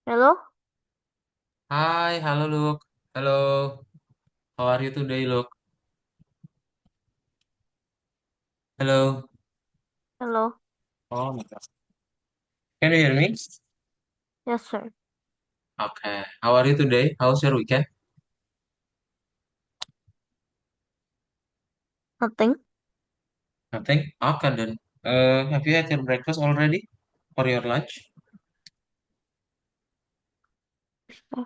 Hello, Hai, halo Luke. Halo, how are you today, Luke? Halo. hello. Oh my God. Can you hear me? Yes, sir. Okay. How are you today? How's your weekend? Nothing. Nothing? Okay then. Have you had your breakfast already? For your lunch? Uh,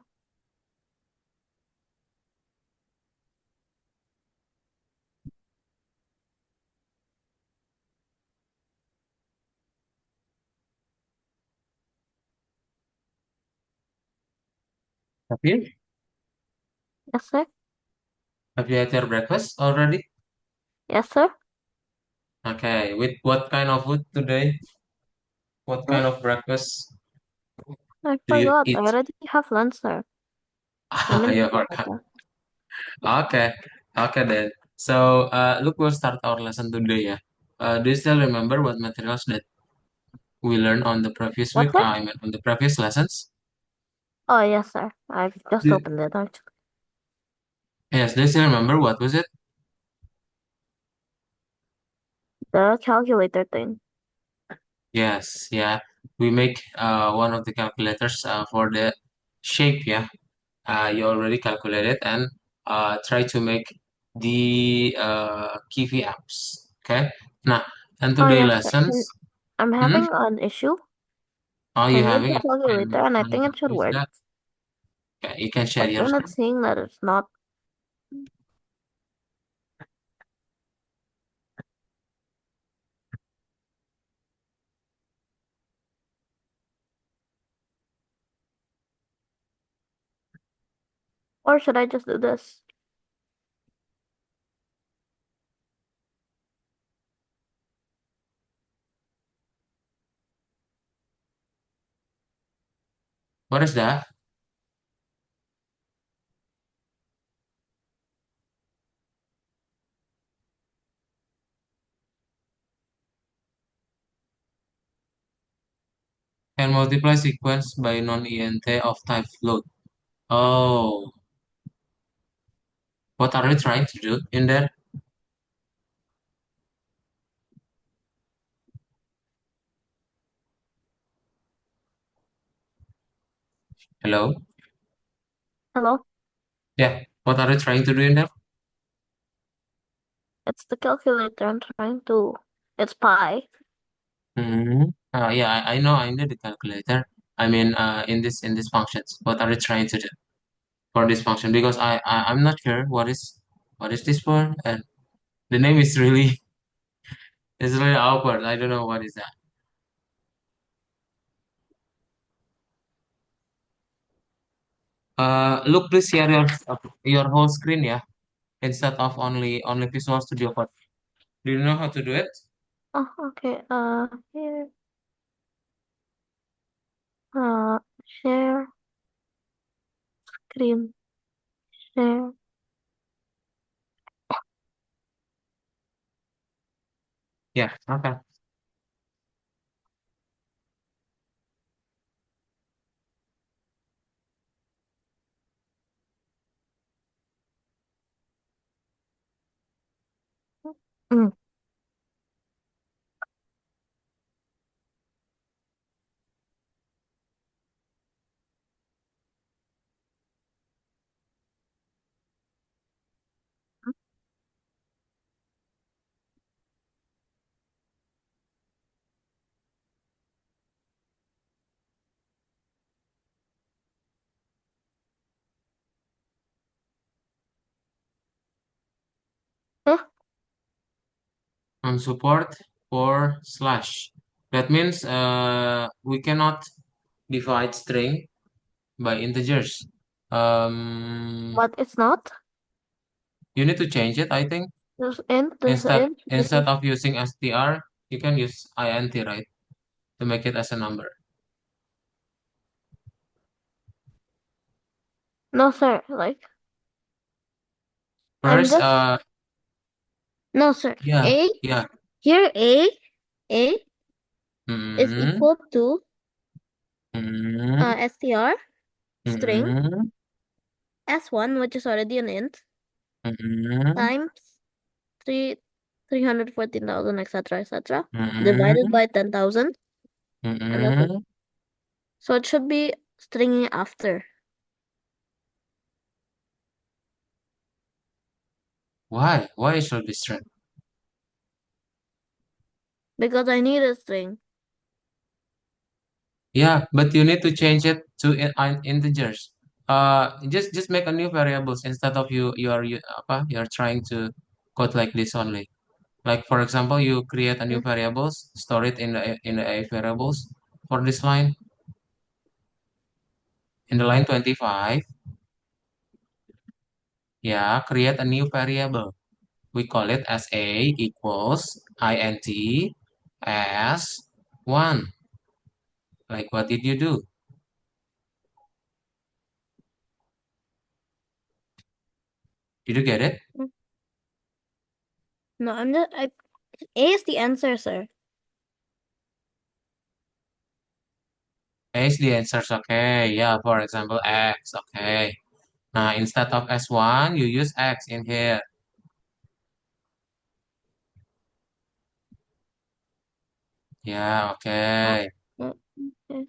Have you? Yes, sir. Have you had your breakfast already? Yes, sir. Okay. With what kind of food today? What Hmm? kind of breakfast I do you forgot. I eat? already have lunch, sir. A Ah, minute yeah, ago. okay. Okay. Okay then. So, Luke will start our lesson today, yeah. Do you still remember what materials that we learned on the previous What, week? sir? I mean, on the previous lessons. Oh, yes, sir. I've just Do- opened it, actually. yes, do you still remember what was it? The calculator thing. Yes, yeah. We make one of the calculators for the shape, yeah. You already calculated and try to make the Kiwi apps. Okay. Now, and Oh, today yes, sir. lessons. I'm Hmm? having an issue. Are you I'm using having the it? calculator, and I And think it should what is work. that? Okay, you can share But your then it's screen. saying that it's not. Or should I just do this? What is that? Can multiply sequence by non-ent of type float. Oh, what are you trying to do in there? Hello? Hello? Yeah, what are you trying to do in there? It's the calculator. I'm trying to. It's pi. Hmm. Yeah, I know the calculator. I mean, in this functions, what are you trying to do for this function? Because I'm not sure what is this for, and the name is really is really awkward. I don't know what is that. Look, please share your whole screen, yeah, instead of only Visual Studio Code. Do you know how to do it? Oh, okay. Here. Share screen. Share. Yeah. Okay. Mm. Huh? On support for slash. That means we cannot divide string by integers. But it's not. You need to change it, I think. There's int. This Instead is of using str, you can use int, right, to make it as a number. no, sir. Like I'm First, just no, sir. yeah, A yeah. here. A is Mm-hmm. equal to Mm-hmm. str string Mm-hmm. s1, which is already an int, Mm-hmm. times 3 314,000, etc., etc., divided Mm-hmm. by 10,000, and that's it. Mm-hmm. So it should be stringy after, Why? Why it should be string? because I need a string. Yeah, but you need to change it to integers. Just make a new variables instead of you're trying to code like this only. Like for example, you create a new Mm. variables, store it in the a variables for this line. In the line 25, yeah, create a new variable. We call it as a equals int as 1. Like what did you do? Did you get it? Mm. No, A is the answer, sir. A is the answers, okay. Yeah, for example, x, okay. Now, instead of S1, you use X in here. Yeah, Oh, okay. okay.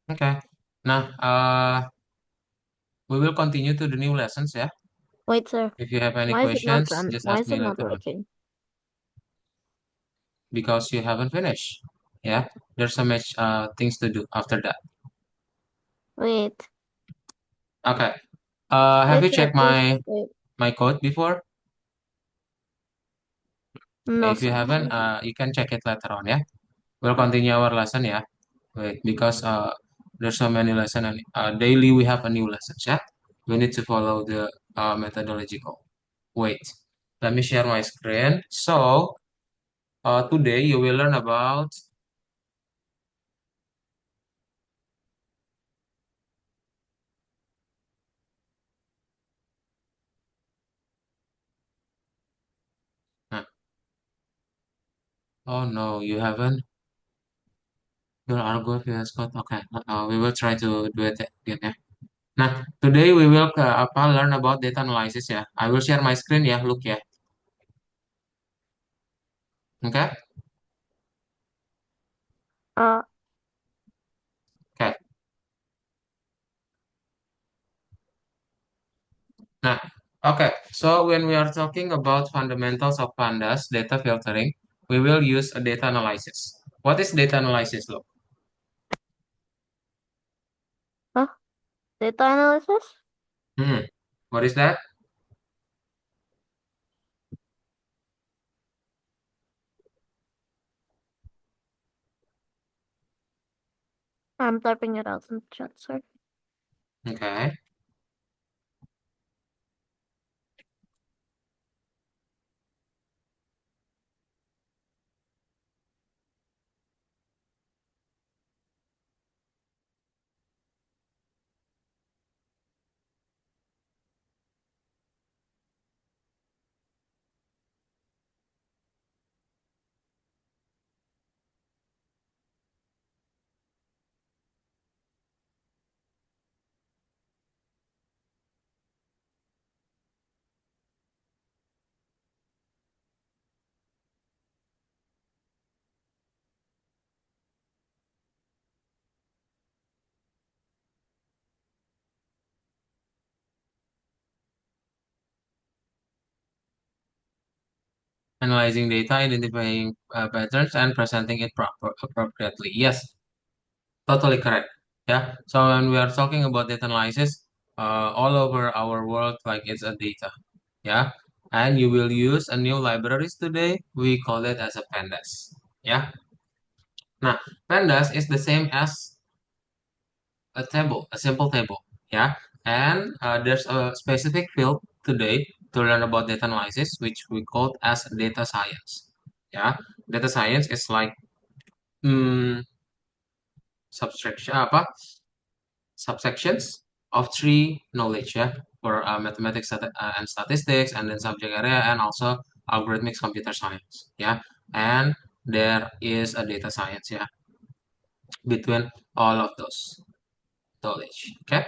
Okay. Nah, we will continue to the new lessons, yeah. Wait, sir. If you have any Why is it not questions, run? just Why ask is it me not later on. working? Because you haven't finished. Yeah, there's so much things to do after that. Wait. Okay. Have Wait, you sir. checked Please my wait. code before? No, If you sir. I haven't, haven't. you can check it later on, yeah. We'll continue our lesson, yeah. Wait, because there's so many lesson and daily we have a new lessons, yeah. We need to follow the methodological. Wait, let me share my screen. So today you will learn about uh, oh no, you haven't. Your Argo VS Code. Okay, we will try to do it again, yeah. Nah, today we will learn about data analysis, ya. I will share my screen, ya. Look, ya. Okay, Uh, okay. Nah, okay. So when we are talking about fundamentals of pandas data filtering, we will use a data analysis. What is data analysis, look? huh? Data analysis? Hmm. What is that? I'm typing it out in the chat, sir. Okay. Analyzing data, identifying patterns, and presenting it appropriately. Yes. Totally correct. Yeah. So when we are talking about data analysis, all over our world, like it's a data. Yeah. And you will use a new libraries today. We call it as a pandas. Yeah. Now, pandas is the same as a table, a simple table. Yeah. And there's a specific field today to learn about data analysis, which we call as data science. Yeah. Data science is like mm, subtraction apa subsections of three knowledge, yeah, for mathematics and statistics, and then subject area, and also algorithmic computer science, yeah. And there is a data science, yeah, between all of those knowledge. Okay.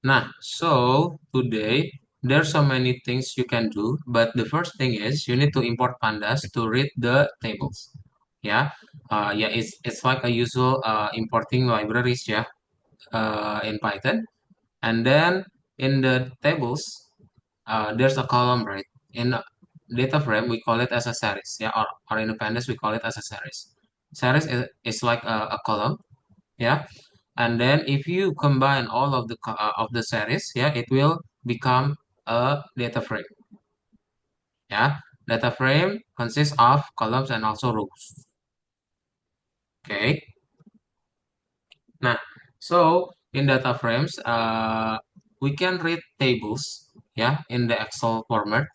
Now, so today there's so many things you can do, but the first thing is you need to import pandas to read the tables. Yeah. Yeah, it's like a usual importing libraries, yeah, in Python. And then in the tables, there's a column, right? In data frame, we call it as a series, yeah, or in pandas, we call it as a series. Series is like a column, yeah. And then if you combine all of of the series, yeah, it will become a data frame, yeah. Data frame consists of columns and also rows. Okay. Nah, so in data frames, we can read tables, yeah, in the Excel format,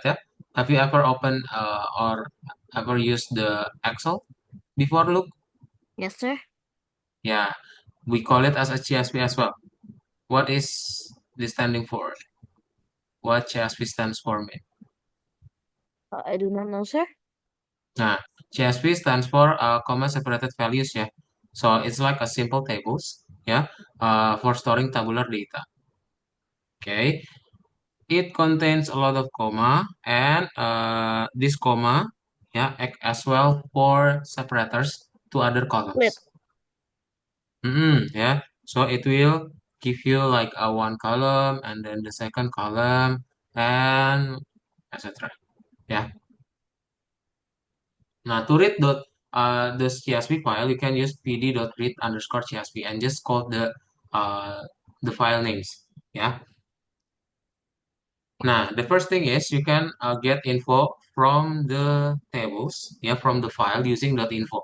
yeah. Have you ever opened or ever used the Excel before, Look? Yes, sir. Yeah, we call it as a CSV as well. What is this standing for? What CSV stands for, me? I do not know, sir. Nah, CSV stands for comma separated values, yeah. So it's like a simple tables, yeah, for storing tabular data. Okay, it contains a lot of comma, and this comma, yeah, act as well for separators to other Split. columns. Yeah, so it will give you like a one column and then the second column and etc. Yeah. Now to read the CSV file, you can use pd.read underscore CSV and just call uh, the file names. Yeah. Now, the first thing is you can get info from the tables, yeah, from the file using .info.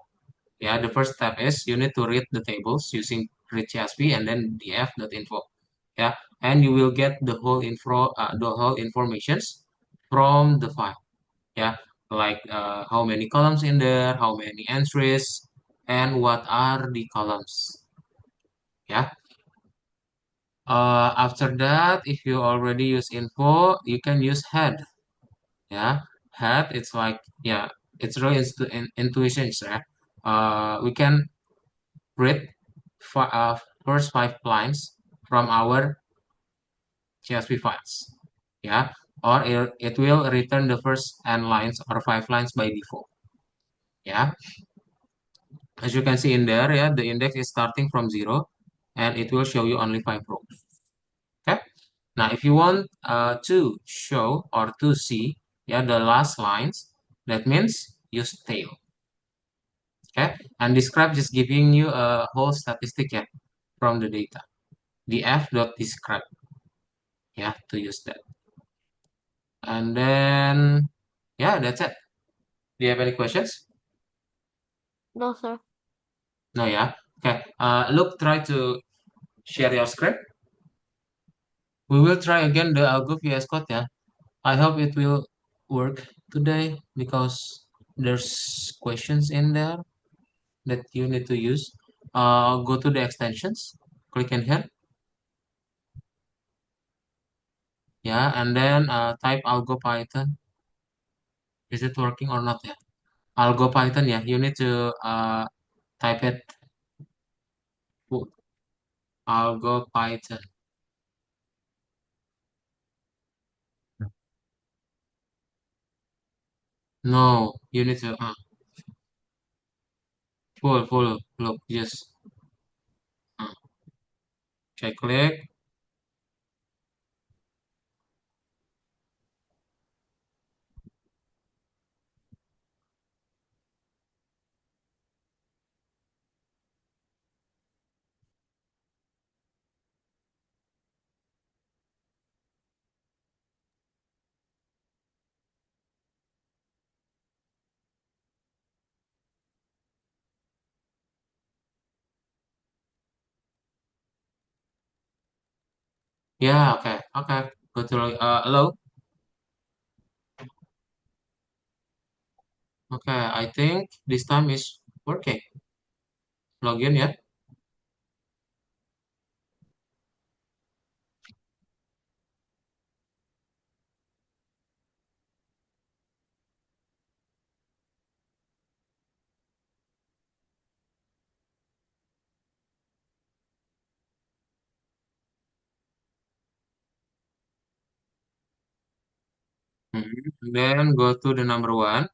Yeah, the first step is you need to read the tables using read CSV and then df.info. Yeah, and you will get the whole informations from the file. Yeah, like how many columns in there, how many entries, and what are the columns. Yeah. After that, if you already use info, you can use head. Yeah, head, it's like, yeah, it's really intuition, right? We can read first five lines from our CSV files, yeah, or it will return the first n lines or five lines by default, yeah. As you can see in there, yeah, the index is starting from 0 and it will show you only 5 rows. Okay. Now if you want to show or to see, yeah, the last lines, that means use tail. Okay, and describe just giving you a whole statistic, yeah, from the data. The f dot describe, yeah, to use that. And then, yeah, that's it. Do you have any questions? No, sir. No, yeah. Okay. Look, try to share your screen. We will try again the Algo VS Code, yeah. I hope it will work today because there's questions in there that you need to use. Go to the extensions, click in here, yeah, and then type Algo Python. Is it working or not? Yeah. Algo Python, yeah. You need to type it. Algo Python. No, you need to full look. Just uh, okay, click. Yeah, okay, okay. Go to hello. Okay, I think this time is working. Login ya. Then go to the number one.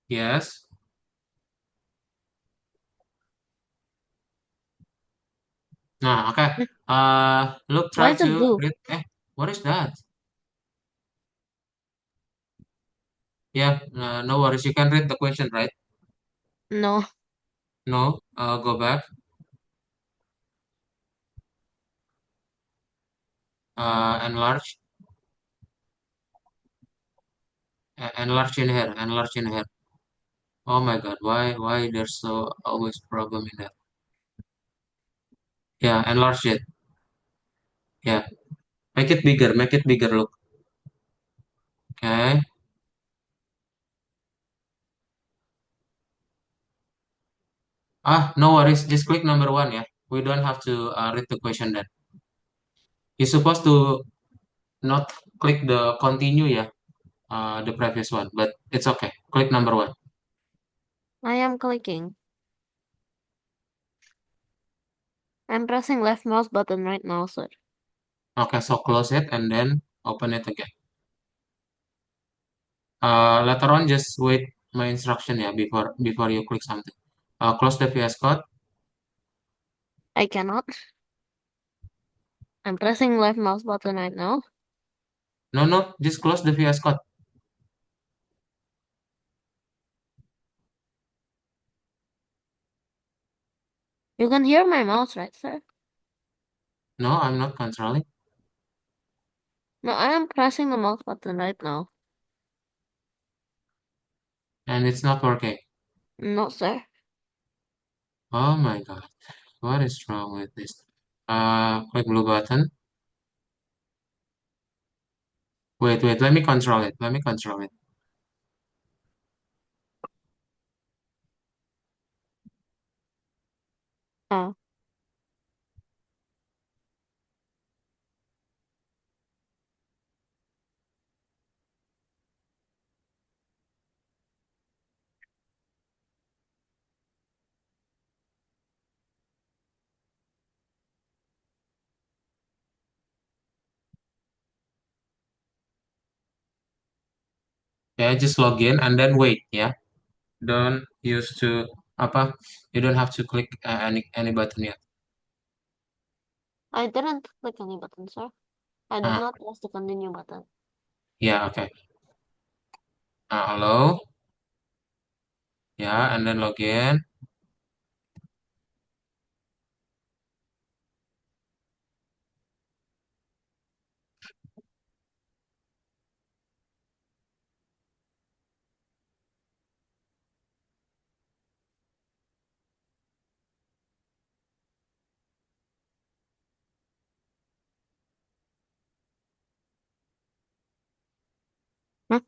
Yes. Nah, okay. Hmm. Look, Why try is it to blue? read. What is that? Yeah, no worries. You can read the question, right? No. No. Go back. Enlarge. Enlarge in here. Enlarge in here. Oh my God. Why there's so always problem in that? Yeah, enlarge it. Yeah. Make it bigger. Make it bigger. Look. Okay. No worries. Just click number one. Yeah. We don't have to read the question then. You're supposed to not click the continue. Yeah. The previous one, but it's okay. Click number one. I am clicking. I'm pressing left mouse button right now, sir. Okay, so close it and then open it again. Later on, just wait my instruction yeah before you click something. Close the VS Code. I cannot. I'm pressing left mouse button right now. No, no, just close the VS Code. You can hear my mouse, right, sir? No, I'm not controlling, No, I am pressing the mouse button right now. and it's not working. No, sir. Oh my God, what is wrong with this? Click blue button. Wait, let me control it. Let me control it. Oh. Yeah, just log in and then wait. Yeah, don't use to apa? You don't have to click any button yet. I didn't click any button, sir. I did Uh, not press the continue button. yeah, okay. Hello. Yeah, and then log in. Huh?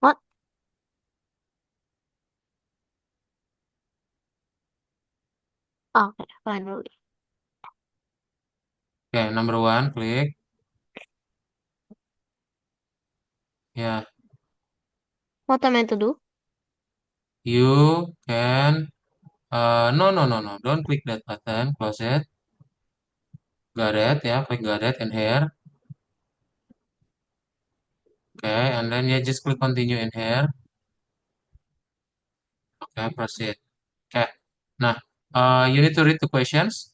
What? Oh, okay, finally. Okay, number one, click. Yeah, What am I to do? you can. No. Don't click that button. Close it. Got it. Yeah, click got it in here. Okay, and then yeah, just click continue in here. Okay, proceed. Okay. Nah, you need to read the questions.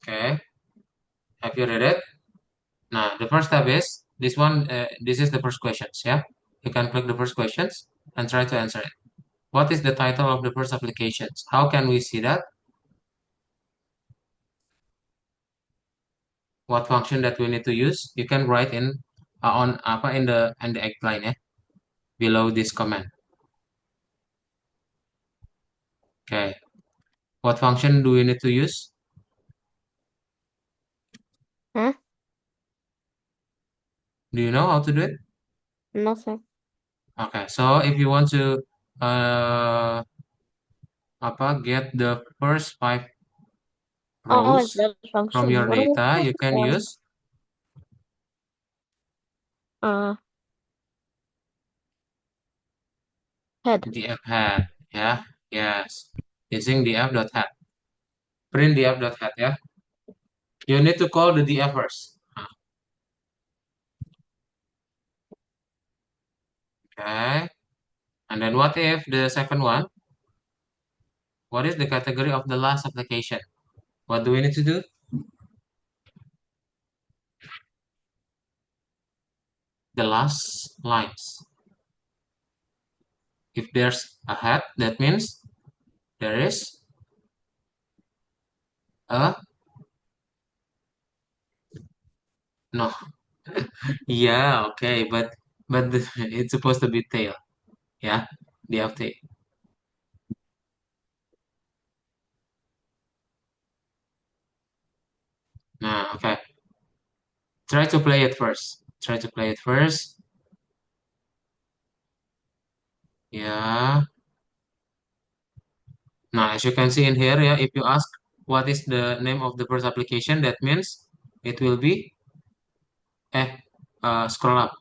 Okay, have you read it? Nah, the first step is this one. This is the first questions. Yeah, you can click the first questions and try to answer it. What is the title of the first applications? How can we see that? What function that we need to use? You can write in on apa in the egg line, below this comment. Okay. What function do we need to use? Huh? Do you know how to do it? Nothing. Okay. So if you want to uh get the first 5 Oh, it's rows that from function. your What are we data, you talking can about? use Uh, head. df head. Yeah. Yes. Using df dot head. Print df dot head. Yeah. You need to call the df first. Okay. And then what if the second one? What is the category of the last application? What do we need to do? The last lines. If there's a head, that means there is a no. Yeah, okay, but it's supposed to be tail. Yeah, the of tail. Nah, okay. Try to play it first. Try to play it first. Yeah. Now, as you can see in here, yeah, if you ask what is the name of the first application, that means it will be scroll up,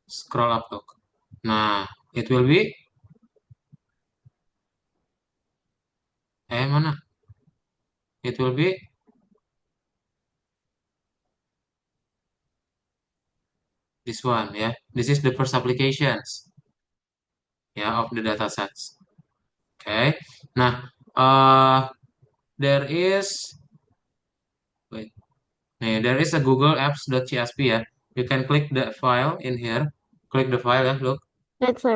scroll up, look. Nah, it will be mana? It will be this one, yeah. This is the first applications, yeah, of the data sets. Okay. Nah, there is wait, there is a Google Apps.csv, yeah. You can click the file in here. Click the file, yeah. Look. Wait. Okay.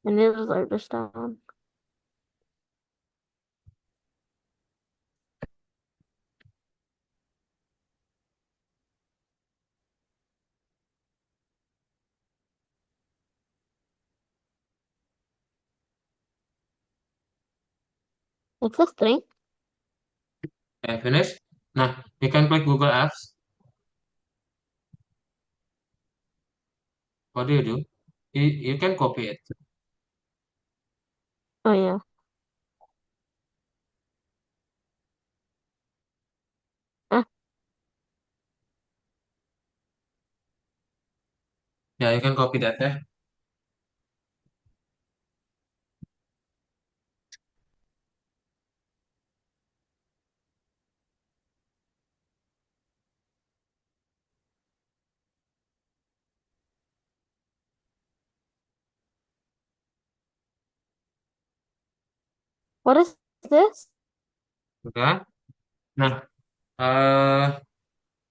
I need to write this down. What's this thing? Okay, finish. Nah, you can click Google Apps. What do? You can copy it. Oh yeah. Ah, Yeah, you can copy that, yeah. what is this? Okay. Nah,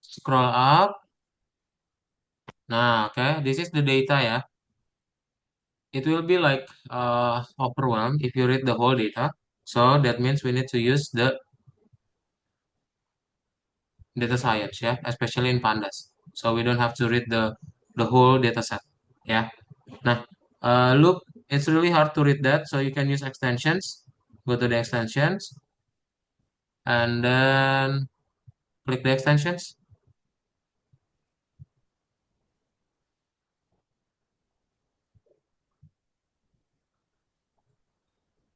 scroll up. Nah, okay. This is the data, yeah. It will be like overwhelmed if you read the whole data. So that means we need to use the data science, yeah, especially in pandas. So we don't have to read the whole data set, yeah. Nah, look, it's really hard to read that, so you can use extensions. Go to the extensions and then click the extensions.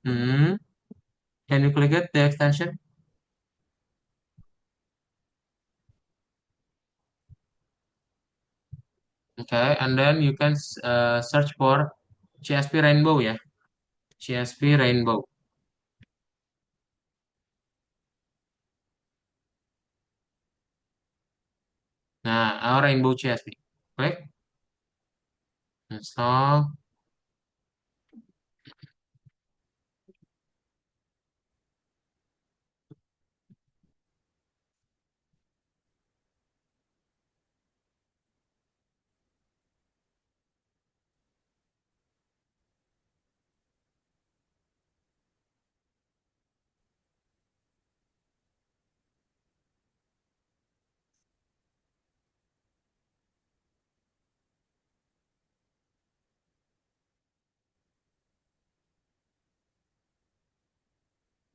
Hmm. Can you click it, the extension? Okay, and then you can search for CSP Rainbow, yeah. CSP Rainbow. Nah, our Rainbow CSP. Click, install.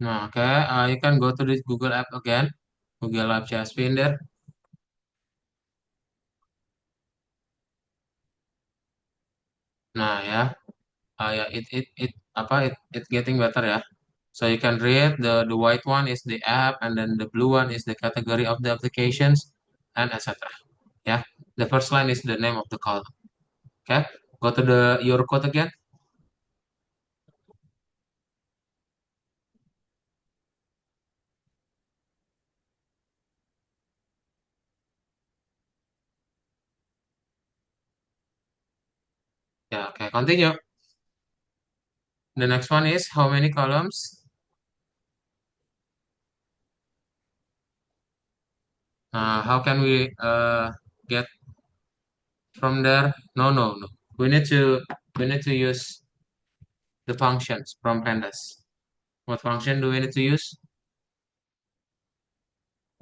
Nah, okay, you can go to the Google app again. Google app just in there. Nah, ya, ya, it apa it getting better ya. So you can read the white one is the app, and then the blue one is the category of the applications, and etc. Yeah, the first line is the name of the column. Okay, go to the your code again. Yeah, okay, continue. The next one is how many columns? How can we get from there? No, no, no. We need to use the functions from pandas. What function do we need to use?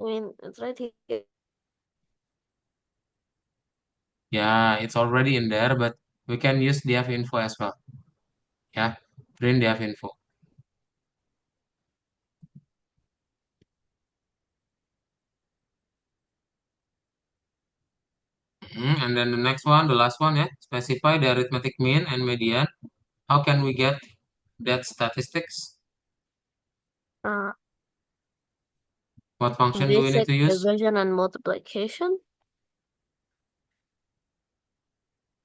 I mean, it's right here. Yeah, it's already in there, but we can use def info as well. Yeah, print def info. And then the next one, the last one, yeah, specify the arithmetic mean and median. How can we get that statistics? Uh, What function do we need Basic to use? division and multiplication.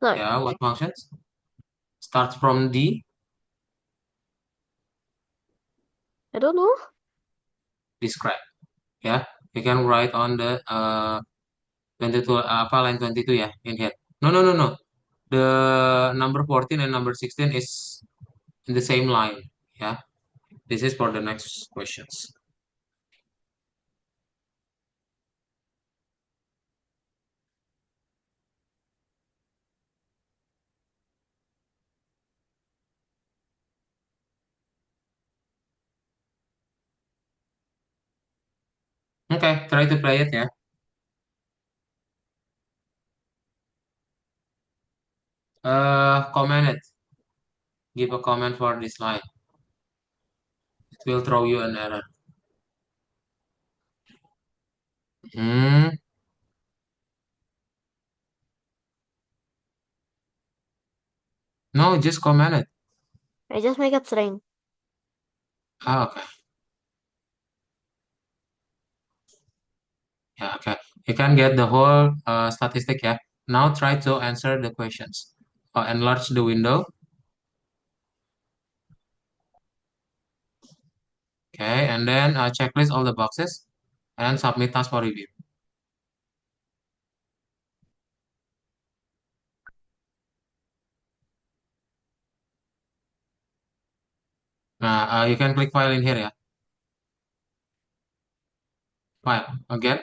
Sorry, Yeah, what functions? Starts from D, I don't know. describe. Yeah, you can write on the 22 apa line 22 ya in here. No, no, no, no. The number 14 and number 16 is in the same line. Yeah, this is for the next questions. Okay, try to play it ya. Comment it. Give a comment for this line. It will throw you an error. Hmm. No, just comment it. I just make it string. Okay. Yeah, okay. You can get the whole statistic, yeah. Now try to answer the questions. Enlarge the window. Okay, and then checklist all the boxes and submit task for review. Nah, you can click file in here, yeah. File again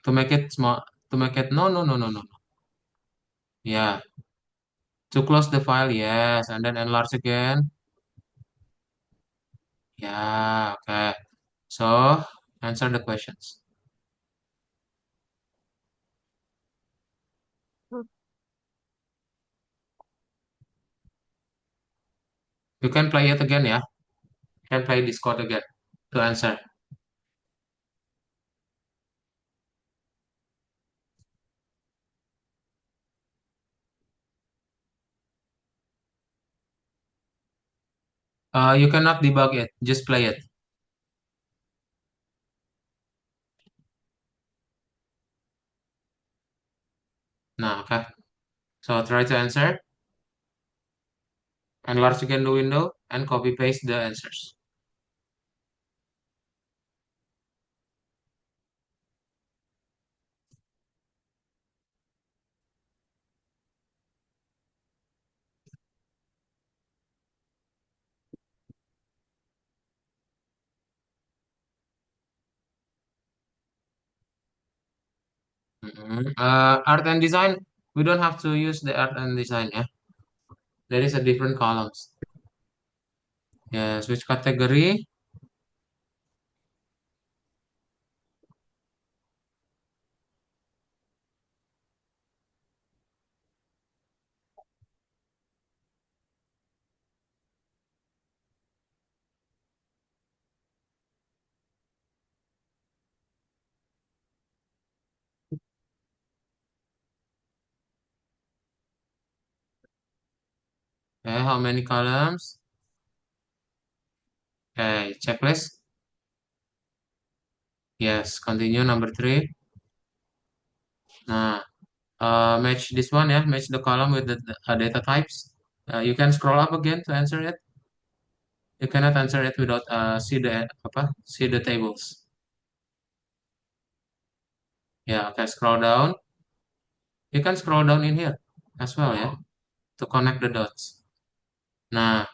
to make it small. To make it no, no, no, no, no, no. Yeah, to close the file, yes, and then enlarge again. Yeah, okay. So answer the questions. Hmm. You can play it again, yeah. You can play this code again to answer. You cannot debug it. Just play it. Nah, okay. So try to answer, enlarge again the window, and copy paste the answers. Art and design. We don't have to use the art and design, yeah. There is a different columns. Yes, which category? Okay, how many columns? Okay, checklist. Yes, continue number three. Nah, match this one ya, match the column with the data types. You can scroll up again to answer it. You cannot answer it without see the tables. Yeah, okay, scroll down. You can scroll down in here as well ya to connect the dots. Nah,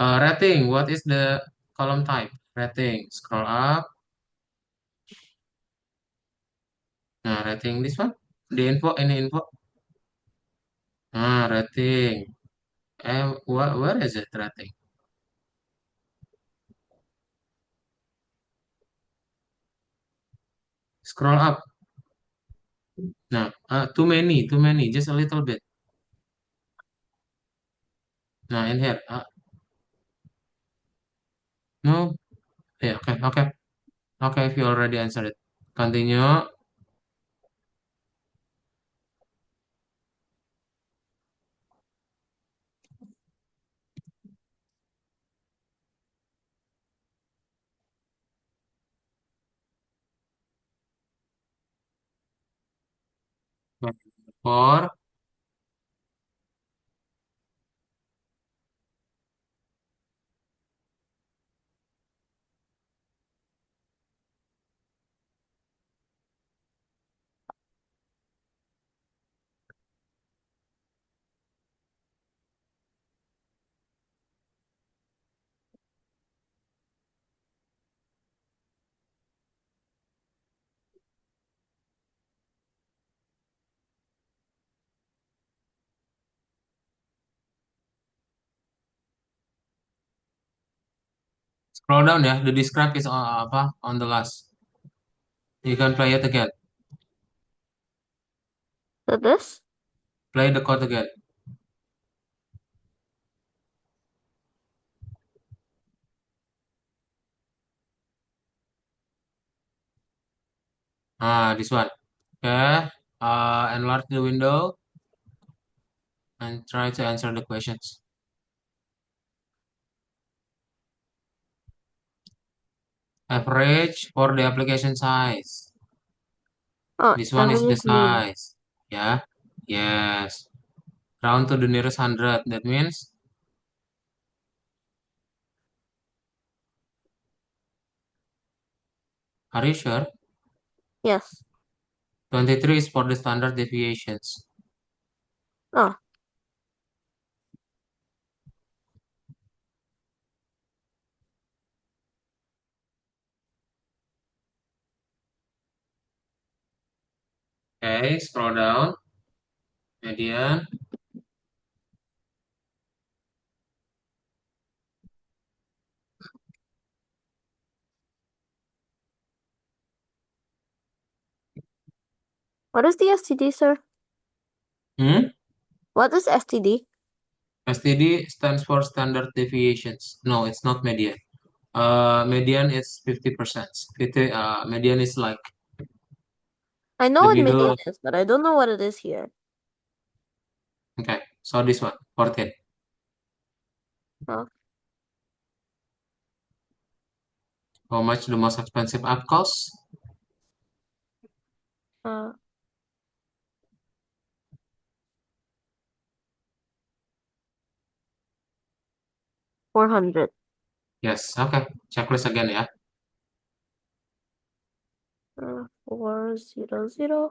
rating. What is the column type? Rating. Scroll up. Nah, rating this one. The info, ini info. Nah, rating. Where is it rating? Scroll up. Nah, too many, too many. Just a little bit. Nah, in here. No. Yeah, okay, okay. Okay, if you already answered it. Continue. Four. Scroll down ya. The describe is on the last. You can play it again. So this? Play the code again. This one. Okay. Enlarge the window and try to answer the questions. Average for the application size. Oh, This one is the average mean. size. Yeah. Yes. Round to the nearest hundred. That means, are you sure? Yes. 23 is for the standard deviations. Oh, Okay, scroll down. Median. what is the STD, sir? Hmm? What is STD? STD stands for standard deviations. No, it's not median. Median is 50%. Median is like I know the what median middle. is, but I don't know what it is here. Okay, so this one, 14. Oh, How much the most expensive app costs? uh, 400. Yes, okay. Checklist again ya. 400.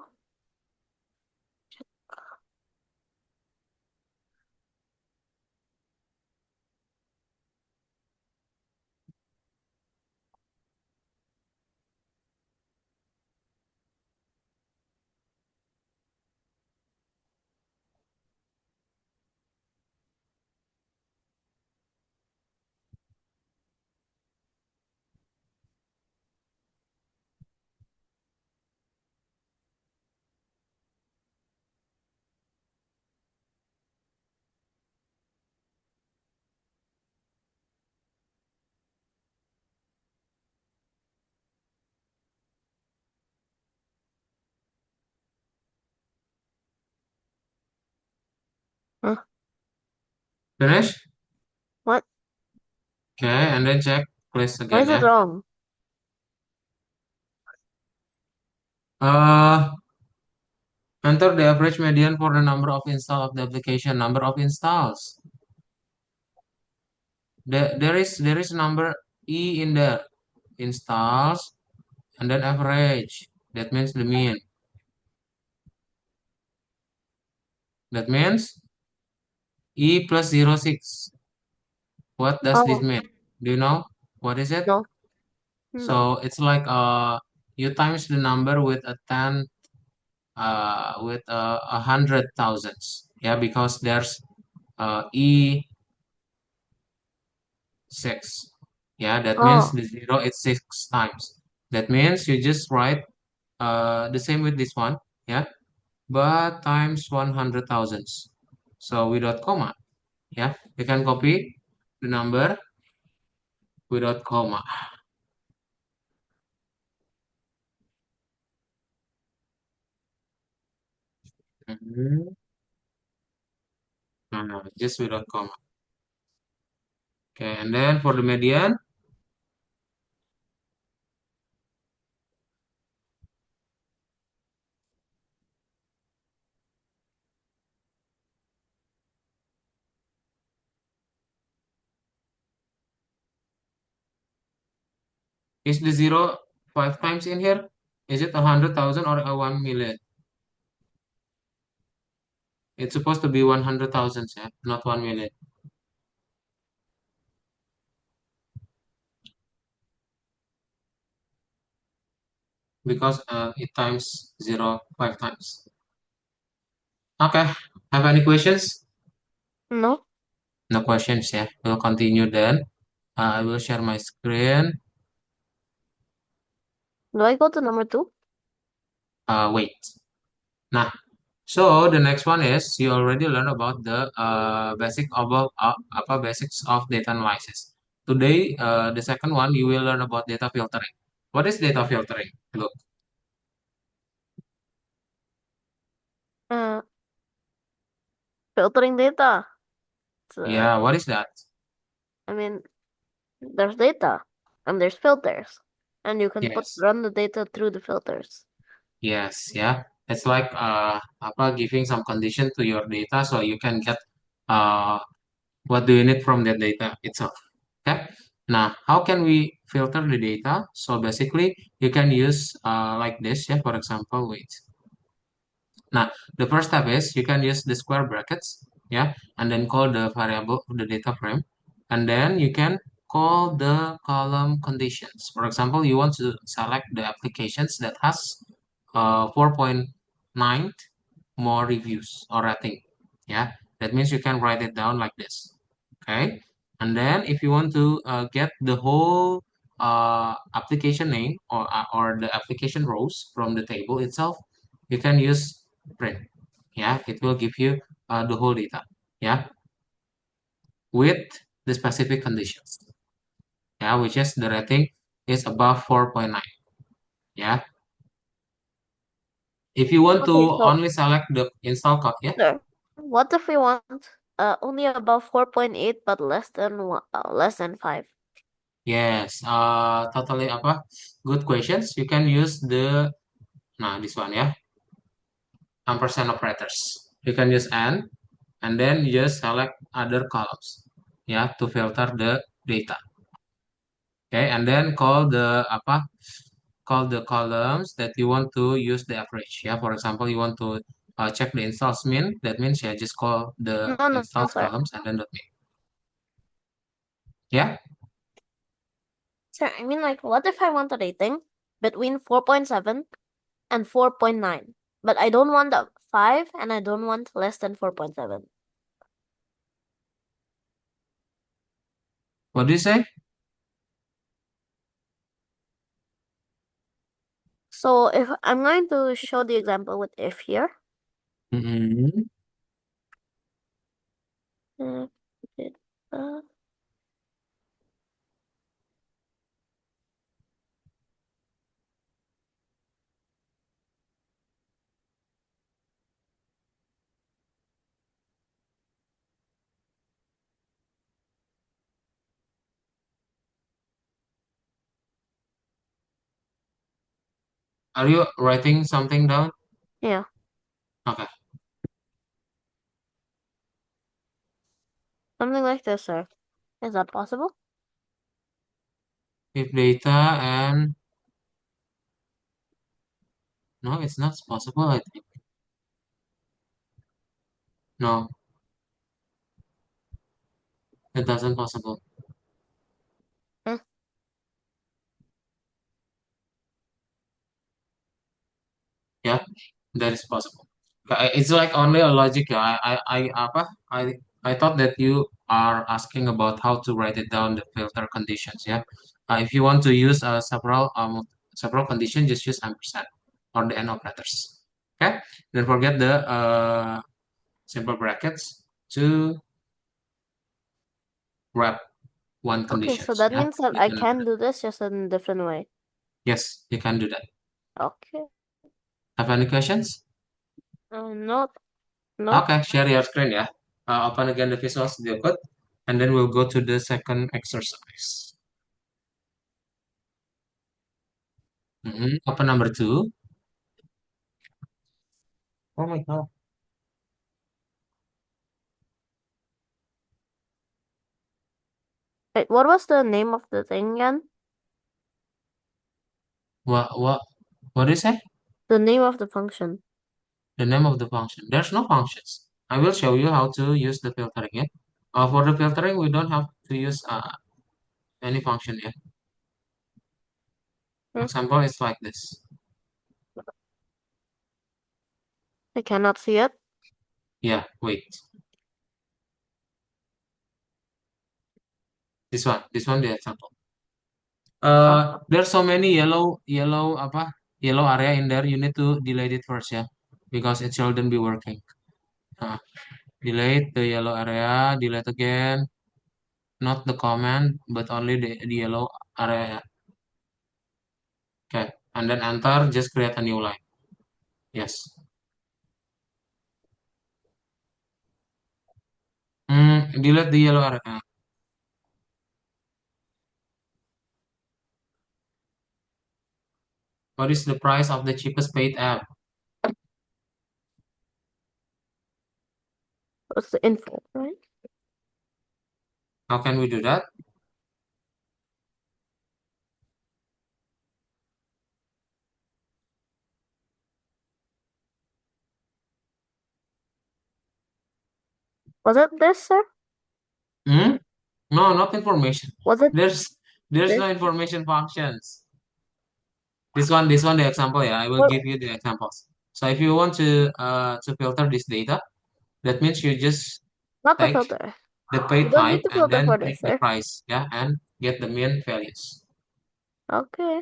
Huh? Finish? What? Okay, and then check place Why again, is it yeah. wrong? Uh, enter the average median for the number of install of the application. Number of installs. There is number E in there. Installs and then average. That means the mean. That means E plus 0.6. What does this Oh, mean? Do you know? What is it? no, no. So it's like you times the number with a 10 with 100 thousands. Yeah, because there's E6. Yeah, that means Oh, the zero is 6 times. That means you just write the same with this one. Yeah, but times 100 thousands. So without comma. Yeah, you can copy the number without comma. Mhm. Just without comma. Okay, and then for the median, is the zero 5 times in here? Is it 100,000 or a 1 million? It's supposed to be 100,000, yeah, not 1 million, because it times zero 5 times. Okay, have any questions? no. No questions, yeah. We'll continue then. I will share my screen. Do I go to number two? Wait. Nah, so the next one is you already learned about the basics of data analysis. Today, the second one you will learn about data filtering. What is data filtering? Look, Uh, filtering data. It's, yeah, what is that? I mean, there's data and there's filters, and you can Yes, run the data through the filters. yes, yeah. It's like giving some condition to your data so you can get uh what do you need from that data itself. Okay. Now, how can we filter the data? So basically, you can use like this. Yeah. For example, wait. Now, the first step is you can use the square brackets, yeah, and then call the variable of the data frame, and then you can call the column conditions. For example, you want to select the applications that has 4.9 more reviews or rating, yeah. That means you can write it down like this, okay. And then if you want to get the whole application name or the application rows from the table itself, you can use print. Yeah, it will give you the whole data. Yeah, with the specific conditions. Yeah, which is the rating is above 4.9. Yeah, if you want to Okay, so only select the install code. Yeah, there. What if we want only above 4.8 but less than 5? yes. Totally apa? Good questions. You can use the this one ya, ampersand operators. You can use and then you just select other columns. Yeah, to filter the data. Okay, and then call the columns that you want to use the average. Yeah, for example, you want to check the installs min. That means yeah, just call the No, no, no, installs sir. columns and then dot min. Yeah, Sir, I mean, like, what if I want a rating between 4.7 and 4.9, but I don't want a 5 and I don't want less than 4.7? what do you say? So if I'm going to show the example with if here. Mm-hmm. Uh, uh, Are you writing something down? Yeah, Okay. something like this, sir. Is that possible? If data and no, it's not possible, I think. No, it doesn't possible. Hmm. Yeah, that is possible. It's like only a logic. Yeah. I thought that you are asking about how to write it down the filter conditions. Yeah. If you want to use several conditions, just use ampersand or the n operators. Okay. Don't forget the simple brackets to wrap one Okay, so conditions. that Yeah. means that You I can do can that. do this just in a different way. Yes, you can do that. Okay. Have any questions? No, no. Okay, share your screen ya. Open again the Visual Studio Code, and then we'll go to the second exercise. Open number two. Oh my God. Wait, what was the name of the thing again? What is it? The name of the function. The name of the function. There's no functions. I will show you how to use the filtering. Yeah. For the filtering, we don't have to use any function. Yeah. Hmm, Example is like this. I cannot see it. Yeah. Wait. This one. This one the example. Oh, There's so many yellow area in there. You need to delete it first, yeah, because it shouldn't be working. Uh, delete the yellow area, delete again, not the comment, but only the yellow area. Okay, and then enter. Just create a new line. Yes. Delete the yellow area. What is the price of the cheapest paid app? what's the info, right? How can we do that? Was it this, sir? Hmm? No, not information. Was it There's there's this? no information functions. This one, the example. Yeah, I will What give you the examples. So if you want to filter this data, that means you just not the take filter. the You paid don't type need to and filter then for pick this, the sir. price, yeah, and get the mean values. Okay.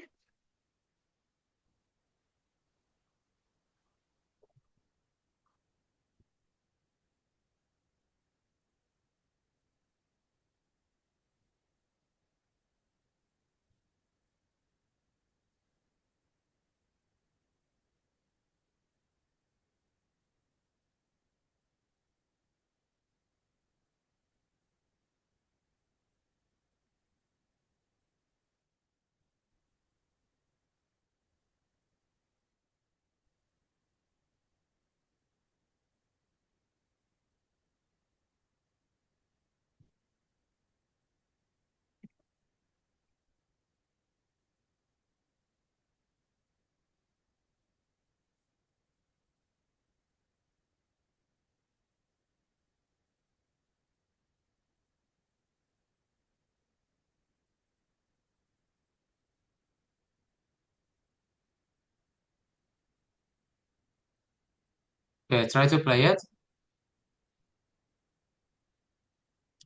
Okay, try to play it.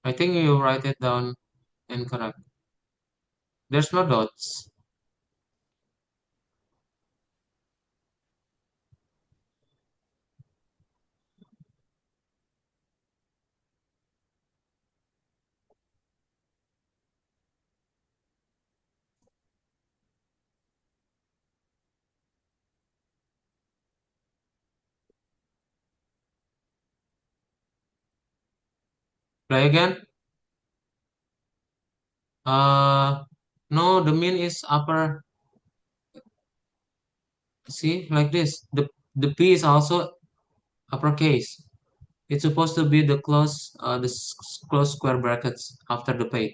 I think you write it down incorrect. There's no dots. Play again. Uh, no, the mean is upper. See, like this. The P is also uppercase. It's supposed to be the close square brackets after the paid.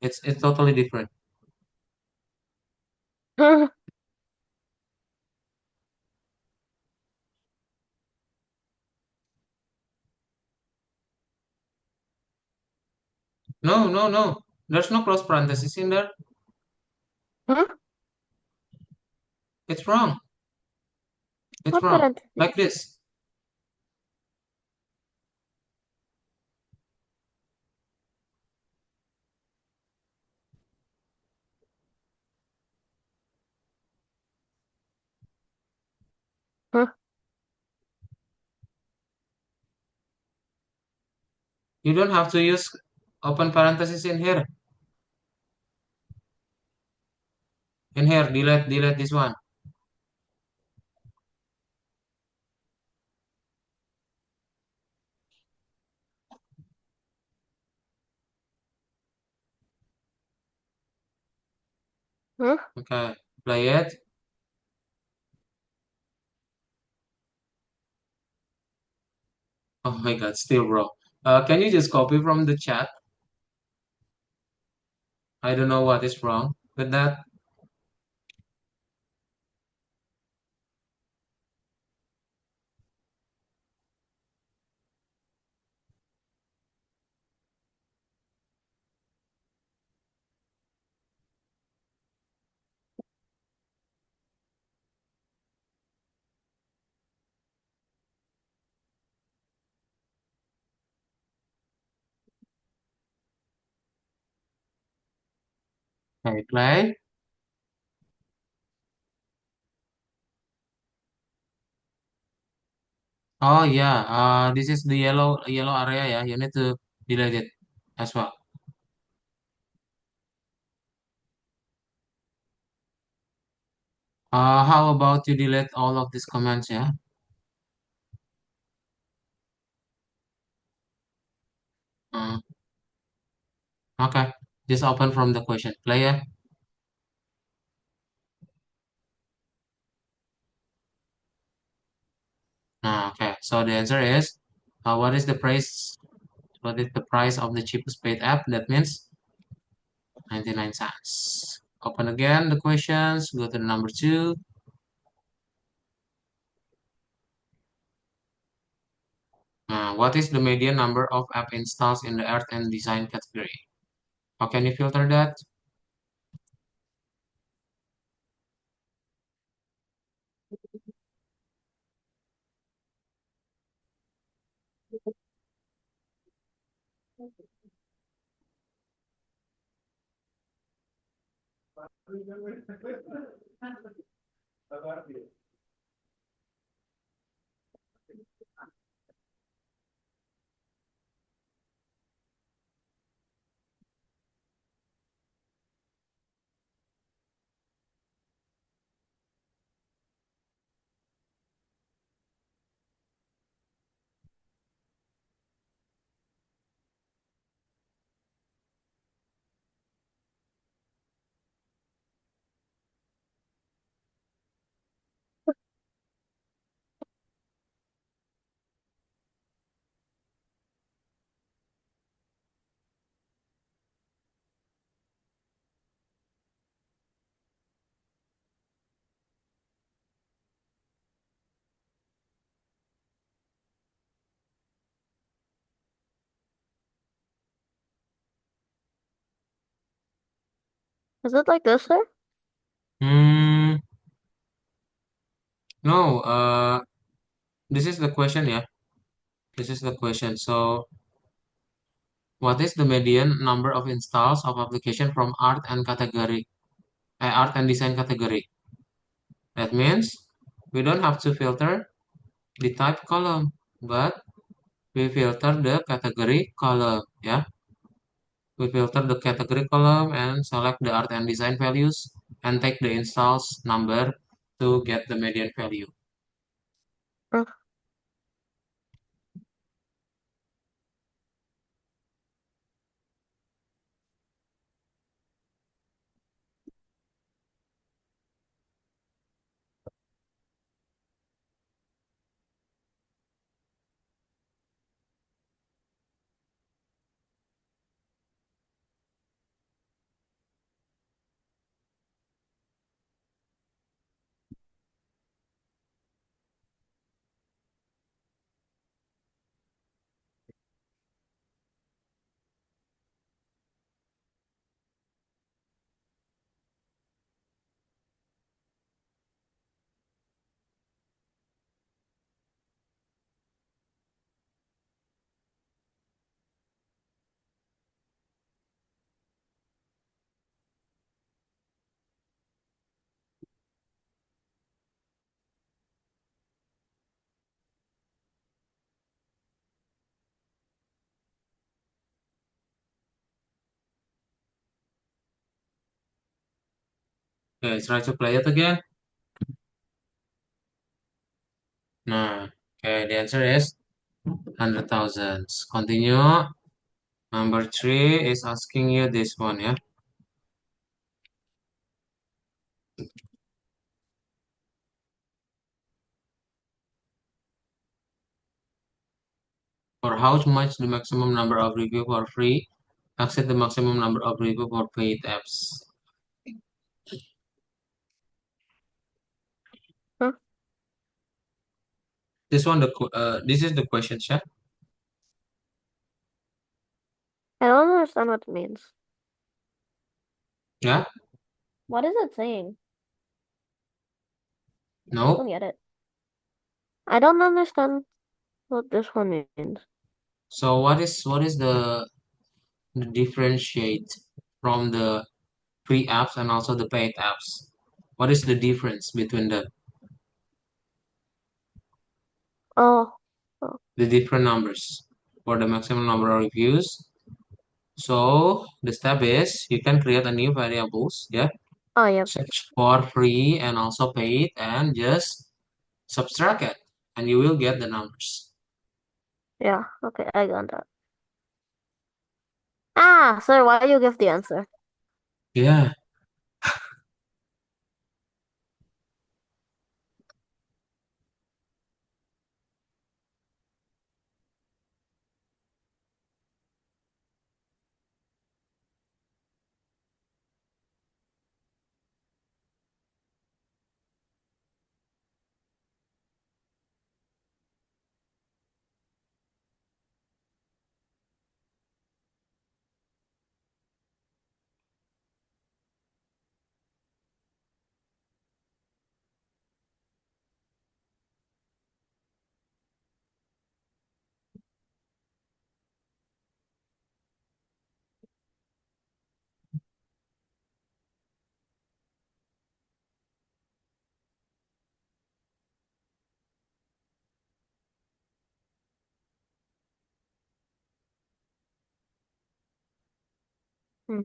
It's totally different. No, no, no. There's no close parenthesis in there. Huh? It's wrong. It's What wrong. Like parentheses? this. Huh? You don't have to use open parenthesis in here. In here, delete this one. Huh? Okay, play it. Oh my God, still wrong. Can you just copy from the chat? I don't know what is wrong with that. Okay, play. Oh yeah, this is the yellow area. Yeah, you need to delete it as well. How about you delete all of these comments? Yeah. Uh, okay. Just open from the question. Play it. Okay. So the answer is, what is the price? What is the price of the cheapest paid app? That means 99 cents. Open again the questions. Go to the number two. What is the median number of app installs in the art and design category? How can you filter that? Is it like this, sir? Hmm. No. This is the question. Yeah. This is the question. So, what is the median number of installs of application from art and design category? That means we don't have to filter the type column, but we filter the category column. Yeah, we filter the category column and select the art and design values and take the installs number to get the median value. Huh? Okay, try to play it again. Nah, okay, the answer is 100,000. Continue. Number three is asking you this one, yeah. For how much the maximum number of review for free exceed the maximum number of review for paid apps? Huh? This is the question, yeah. I don't understand what it means. Yeah? What is it saying? I don't No. get it. I don't understand what this one means. So what is the differentiate from the free apps and also the paid apps? What is the difference between Oh, oh, the different numbers for the maximum number of reviews? So the step is you can create a new variables, yeah, oh, yep. search for free and also paid and just subtract it and you will get the numbers. Yeah, okay, I got that. Ah, sir, why you give the answer? Yeah. Hmm.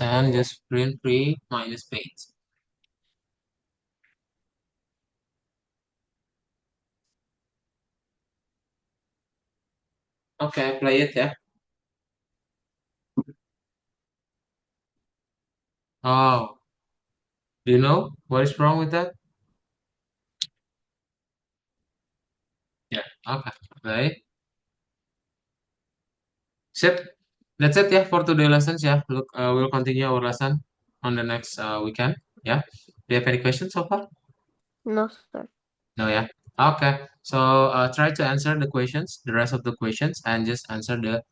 And just print free minus paid. Okay, play it, yeah. Oh, do you know what is wrong with that? Yeah. Okay. Play. Sip. That's it, yeah, for today lessons. Yeah. Look, we'll continue our lesson on the next weekend. Yeah. Do you have any questions so far? No, sir. No, yeah. Okay. So try to answer the questions, the rest of the questions, and just answer the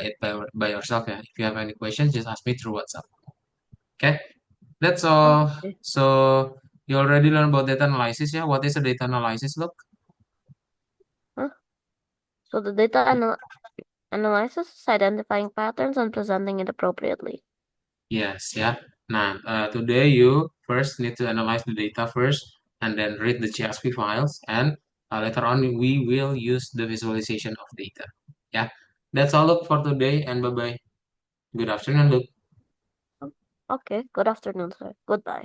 it by yourself. Yeah. If you have any questions, just ask me through WhatsApp. Okay. That's all. Okay. So you already learned about data analysis, yeah? What is a data analysis? Look. Huh? So the analysis is identifying patterns and presenting it appropriately. Yes, yeah. Now, today you first need to analyze the data first and then read the JSP files, and later on we will use the visualization of data. Yeah, that's all look for today, and bye bye. Good afternoon, Luke. Okay, good afternoon, sir. Goodbye.